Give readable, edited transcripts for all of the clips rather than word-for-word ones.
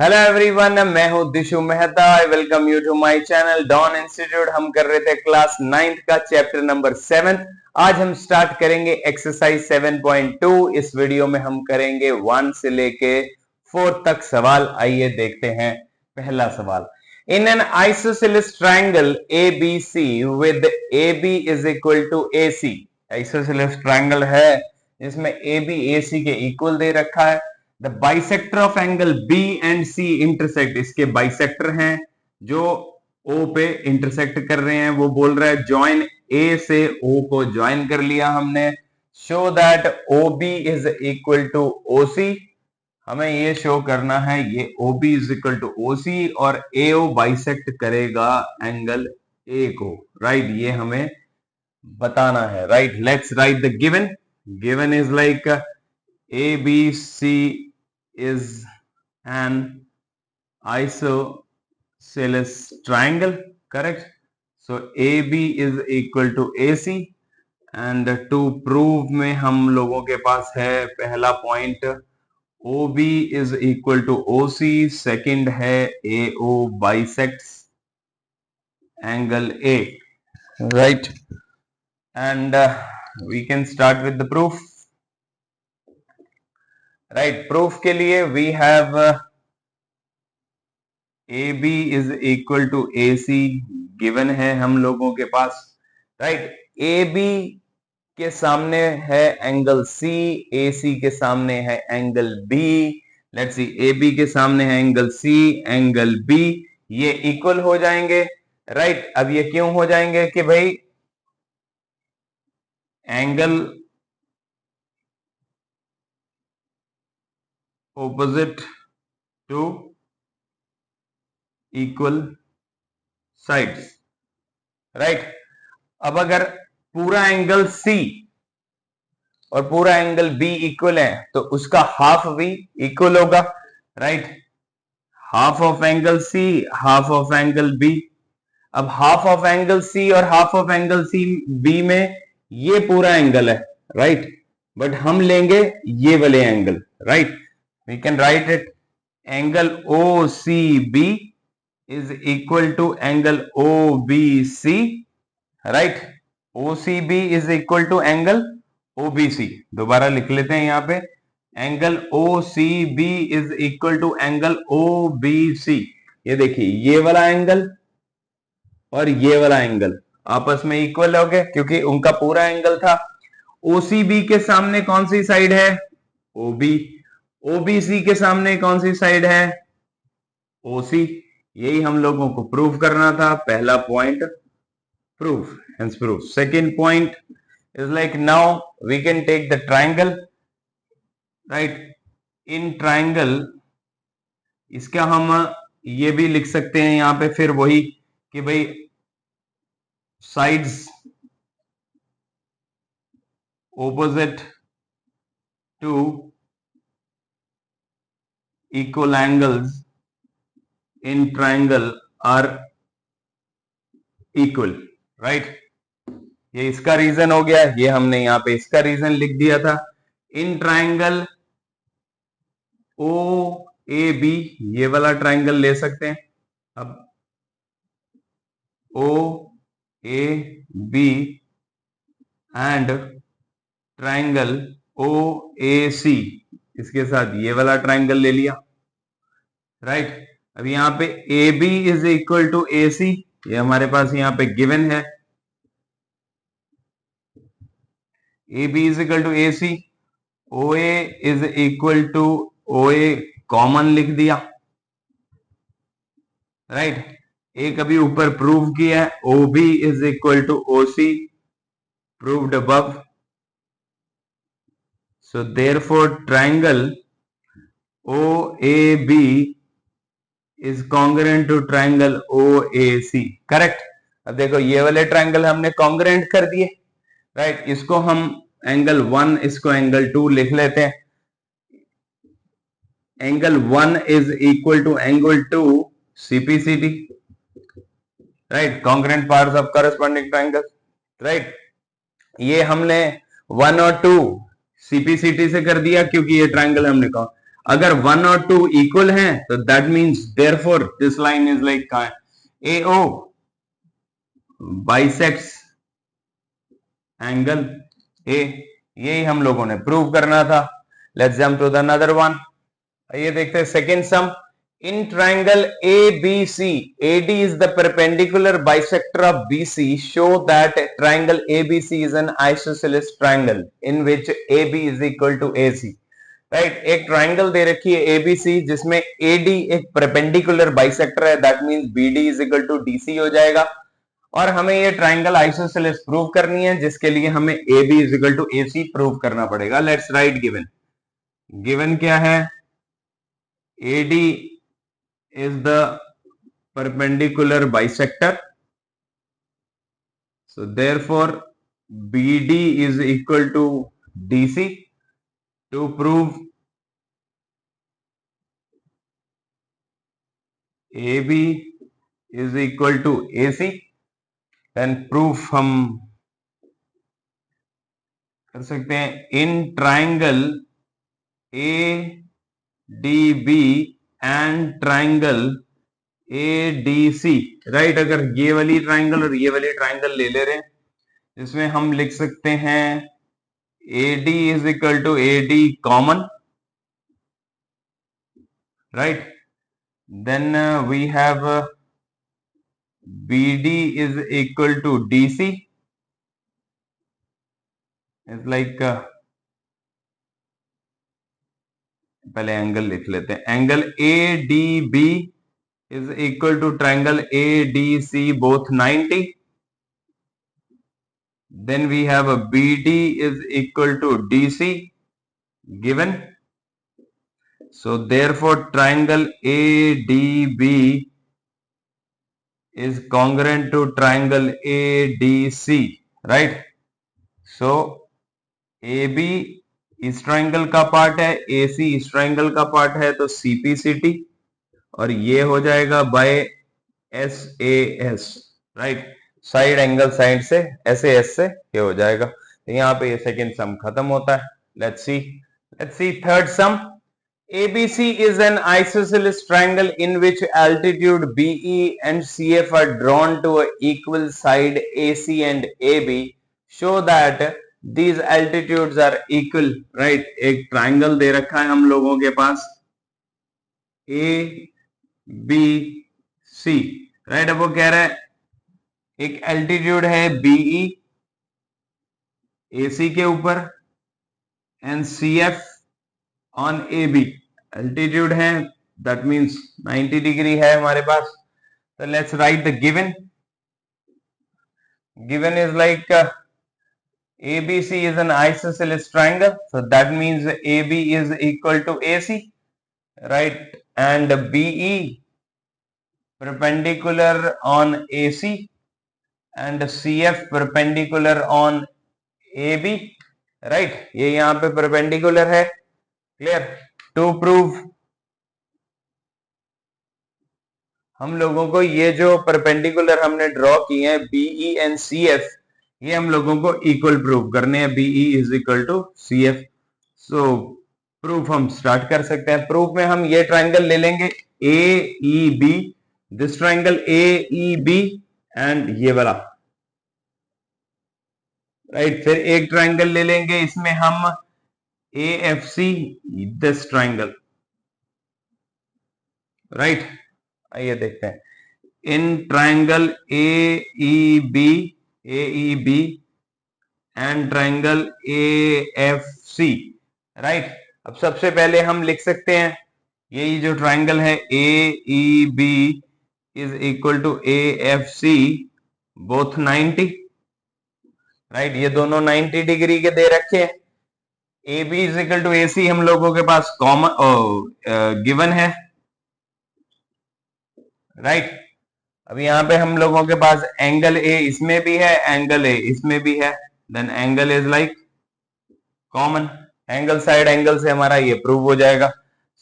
Hello everyone, मैं हूं Dishu Mehta. I welcome you to my channel Don institute. हम कर रहे थे क्लास 9th का चैप्टर नंबर 7। आज हम स्टार्ट करेंगे एक्सरसाइज 7.2। इस वीडियो में हम करेंगे 1 से लेके 4 तक सवाल। आइए देखते हैं पहला सवाल। In an isosceles triangle ABC with AB is equal to AC। Isosceles triangle है जिसमें AB AC के इक्वल दे रखा है। The bisector of angle B and C intersect, इसके बाइसेक्टर हैं जो O पे इंटरसेक्ट कर रहे हैं। वो बोल रहा है ज्वाइन A से O को ज्वाइन कर लिया हमने। Show that OB is equal to OC। हमें ये शो करना है ये OB is equal to OC और AO बाइसेक्ट करेगा एंगल A को। राइट, ये हमें बताना है। Right, let's write the given. Given is like ABC is an isosceles triangle, correct? So AB is equal to AC and to prove में हम लोगों के पास है पहला point OB is equal to OC, second है AO bisects angle A, right? And we can start with the proof. Right, proof के लिए we have AB is equal to AC given है हम लोगों के पास। राइट, AB के सामने है एंगल C, AC के सामने है angle B। Let's see, AB के सामने है एंगल C, एंगल B, ये इक्वल हो जाएंगे। राइट, अब ये क्यों हो जाएंगे कि भाई angle opposite to equal sides. Right, अब अगर पूरा एंगल C और पूरा एंगल B इक्वल है तो उसका हाफ भी इक्वल होगा। Right, half of angle C, half of angle B। अब हाफ ऑफ एंगल C और हाफ ऑफ एंगल B में ये पूरा एंगल है। राइट, बट हम लेंगे ये वाले angle. Right, we can write it angle OCB is equal to angle OBC। Right, OCB is equal to angle OBC। दोबारा लिख लेते हैं यहां पे, angle OCB is equal to angle OBC। ये देखिए, ये वाला एंगल और ये वाला एंगल आपस में इक्वल हो गए क्योंकि उनका पूरा एंगल था। OCB के सामने कौन सी साइड है? OB। OBC के सामने कौन सी साइड है? OC। यही हम लोगों को प्रूव करना था। पहला point proof, hence proof. Second point is like now we can take the triangle. Right, in triangle इसका हम ये भी लिख सकते हैं यहां पे फिर वही कि भाई sides opposite to equal angles in triangle are equal. Right, ये इसका रीजन हो गया। ये हमने यहां पे इसका रीजन लिख दिया था। इन ट्राइंगल OAB, ये वाला ट्राइंगल ले सकते हैं। अब OAB एंड ट्राइंगल OAC, इसके साथ ये वाला ट्राइंगल ले लिया। राइट, अब यहां पे AB is equal to AC, ये हमारे पास यहां पे गिवन है। AB is equal to AC, OA is equal to OA common लिख दिया। राइट, एक अभी ऊपर प्रूव किया है, OB is equal to OC, proved above. So therefore triangle OAB is congruent to triangle OAC. Correct. अब देखो, ये वाले ट्राइंगल हमने कॉन्ग्रेंट कर दिए। राइट, इसको हम एंगल 1, इसको एंगल 2 लिख लेते हैं। Angle 1 is equal to angle 2 CPCT। Right, congruent parts of corresponding triangle. Right, ये हमने 1 और 2 CPCT से कर दिया क्योंकि ये ट्राइंगल हमने कहा। अगर 1 और 2 इक्वल हैं तो that means therefore this line is like AO bisects angle A। यही हम लोगों ने प्रूव करना था। Let's jump to the another one. ये देखते हैं second sum. In triangle ABC, AD is the perpendicular bisector of BC. Show that triangle ABC is an isosceles triangle in which AB is equal to AC. Right एक triangle दे रखी है ABC जिसमें AD एक perpendicular bisector है, that means BD is equal to DC हो जाएगा। और हमें ये ट्राइंगल आइसोसेलेस प्रूव करनी है, जिसके लिए हमें AB is equal to AC prove करना पड़ेगा। Let's write given. गिवन क्या है? AD is the perpendicular bisector, so therefore BD is equal to DC. To prove AB is equal to AC, then proof हम कर सकते हैं in triangle ADB and triangle ADC, right. अगर ये वाली triangle और ये वाली ट्राइंगल ले ले रहे हैं, इसमें हम लिख सकते हैं AD is equal to AD common, right? Then we have BD is equal to DC. It's like पहले एंगल लिख लेते हैं। Angle ADB is equal to triangle ADC, both 90. Then we have a BD is equal to DC given. So therefore triangle ADB is congruent to triangle ADC, right? So AB इस triangle का part है, AC इस triangle का part है, तो CPCT, और ये हो जाएगा by SAS, right. Side angle side से SAS से ये हो जाएगा। तो यहाँ पे ये सेकेंड सम खत्म होता है। Let's see third some. ABC is an isosceles triangle in which altitude BE and CF are drawn to an equal side AC and AB. Show that these altitudes are equal, right? एक triangle दे रखा है हम लोगों के पास ABC, right. अब वो कह रहा है एक एल्टीट्यूड है BE AC के ऊपर and CF on AB। Altitude है, दैट मींस 90 डिग्री है हमारे पास। तो let's write the given. Given is like ABC is an isosceles triangle, so that means AB is equal to AC, right? And BE perpendicular on AC and CF perpendicular on AB, right? ये यहाँ पे perpendicular है, clear? To prove हम लोगों को ये जो perpendicular हमने ड्रॉ किए हैं BE एंड CF, ये हम लोगों को इक्वल प्रूव करने हैं। BE is equal to CF। So proof हम स्टार्ट कर सकते हैं। प्रूफ में हम ये ट्राइंगल ले लेंगे AEB, this triangle AEB and ये वाला, राइट। फिर एक ट्राइंगल ले लेंगे, इसमें हम AFC, दिस ट्राइंगल, राइट। आइए देखते हैं। In triangle AEB and triangle AFC, right. अब सबसे पहले हम लिख सकते हैं यही जो ट्राइंगल है AEB is equal to AFC, both 90, right. ये दोनों 90 डिग्री के दे रखे हैं। AB is equal to AC हम लोगों के पास कॉमन गिवन है, राइट। अब यहाँ पे हम लोगों के पास एंगल A इसमें भी है, एंगल A इसमें भी है, then angle is like common. Angle side angle से हमारा ये प्रूव हो जाएगा।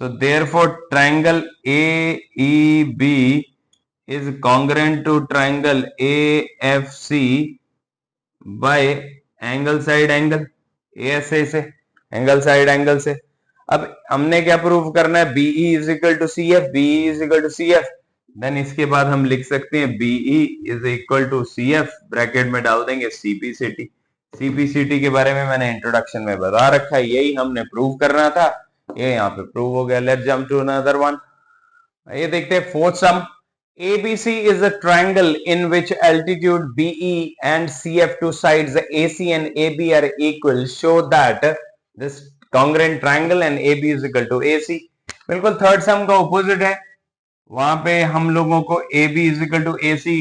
So therefore triangle AEB is congruent to triangle AFC by angle side angle, ASA से, एंगल साइड एंगल से। अब हमने क्या प्रूव करना है, B E is equal to C F, B E is equal to C F, then इसके बाद हम लिख सकते हैं B E is equal to C F, bracket में डाल देंगे सीपीसीटी। सीपीसीटी के बारे में मैंने इंट्रोडक्शन में बता रखा है, यही हमने प्रूव करना था, ये यहाँ पे प्रूव हो गया। Let's jump to another one. ये देखते हैं fourth sum. ABC is a triangle in which altitude BE and CF, two sides AC and AB are equal. Show that this congruent triangle and AB is equal to AC. बिल्कुल third सम का opposite है, वहां पे हम लोगों को AB is equal to AC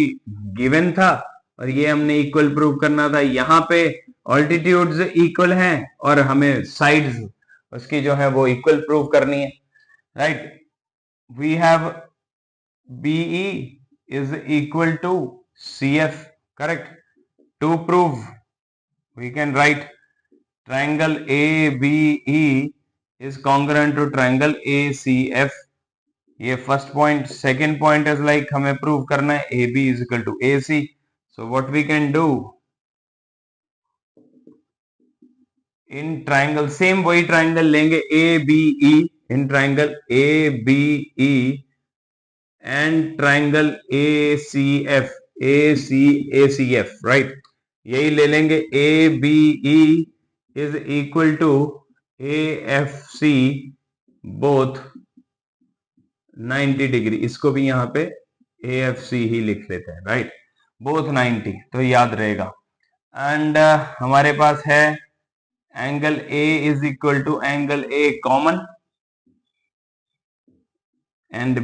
given था और ये हमने इक्वल प्रूव करना था। यहाँ पे ऑल्टीट्यूड्स इक्वल हैं और हमें साइड्स उसकी जो है वो इक्वल प्रूव करनी है, right. We have BE is equal to CF, correct? To prove, we can write triangle ABE is congruent to triangle ACF. ये first point. Second point is like हमें prove करना है AB is equal to AC. So what we can do in triangle, same वही triangle लेंगे ABE, in triangle ABE and triangle ACF, ACF, right? यही ले लेंगे, ABE is equal to AFC both 90 degree, इसको भी यहाँ पे AFC ही लिख लेते हैं, राइट, बोथ 90, तो याद रहेगा। एंड हमारे पास है angle A is equal to angle A common and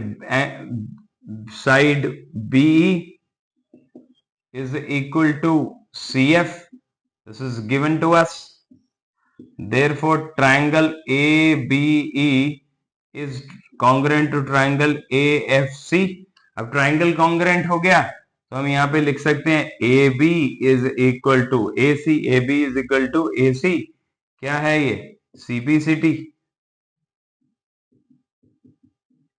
side B is equal to CF. This is given to us. Therefore, triangle ABE is congruent to triangle AFC. अब triangle congruent हो गया तो हम यहाँ पे लिख सकते हैं AB is equal to AC. AB is equal to AC क्या है ये, CPCT,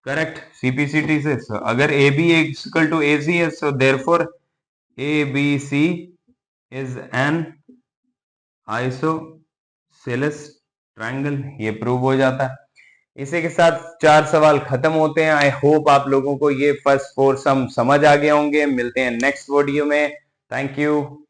करेक्ट, सीपीसीटी से। so, अगर AB इक्वल टू AC है, so therefore ABC is an isosceles triangle, ये प्रूव हो जाता है। इसी के साथ 4 सवाल खत्म होते हैं। आई होप आप लोगों को ये फर्स्ट 4 सम समझ आ गए होंगे। मिलते हैं नेक्स्ट वीडियो में। Thank you.